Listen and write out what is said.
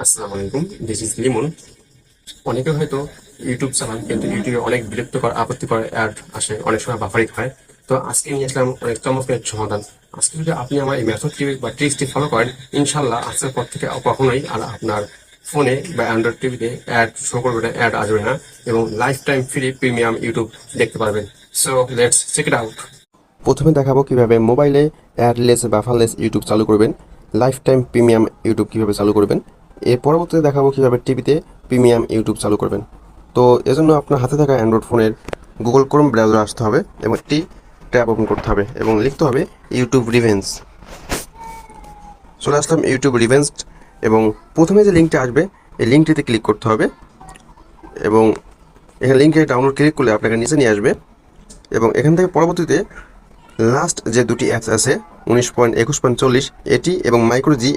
আসসালামু আলাইকুম, this is Limon. অনেকে হয়তো ইউটিউব চালান, কিন্তু ইউটিউবে অনেক বিরক্তকর আপত্তিকর অ্যাড আসে, অনেক সময় বাফারিং হয়। তো আজকে নিয়ে আসলাম অনেক চমৎকার একটা সমাধান। আজকে যদি আপনি আমার এই মেথডটি বা ট্রিক্সটি ফলো করেন, ইনশাল্লাহ আজকের পর থেকে কখনোই আর আপনার ফোনে বা অ্যান্ড্রয়েড টিভিতে অ্যাড শো করবে না, অ্যাড আসবে না, এবং lifetime free premium YouTube দেখতে পারবেন। So let's check it out. প্রথমে দেখাবো কিভাবে মোবাইলে অ্যাডলেস বাফারলেস ইউটিউব চালু করবেন, লাইফ টাইম প্রিমিয়াম ইউটিউব কিভাবে চালু করবেন। এর পরবর্তীতে দেখাবো কিভাবে টিভিতে প্রিমিয়াম ইউটিউব চালু করবেন। তো এজন্য আপনার হাতে থাকা অ্যান্ড্রয়েড ফোনের গুগল ক্রোম ব্রাউজারে আসতে হবে এবং একটি ট্যাব ওপেন করতে হবে এবং লিখতে হবে ইউটিউব রিভেন্স। চলে আসলাম ইউটিউব রিভেন্স এবং প্রথমে যে লিঙ্কটি আসবে এই লিঙ্কটিতে ক্লিক করতে হবে এবং এখানে লিঙ্কে ডাউনলোড ক্লিক করলে আপনাকে নিচে নিয়ে আসবে এবং এখান থেকে পরবর্তীতে লাস্ট যে দুটি অ্যাপস আছে 19.21.40 এটি এবং মাইক্রোজি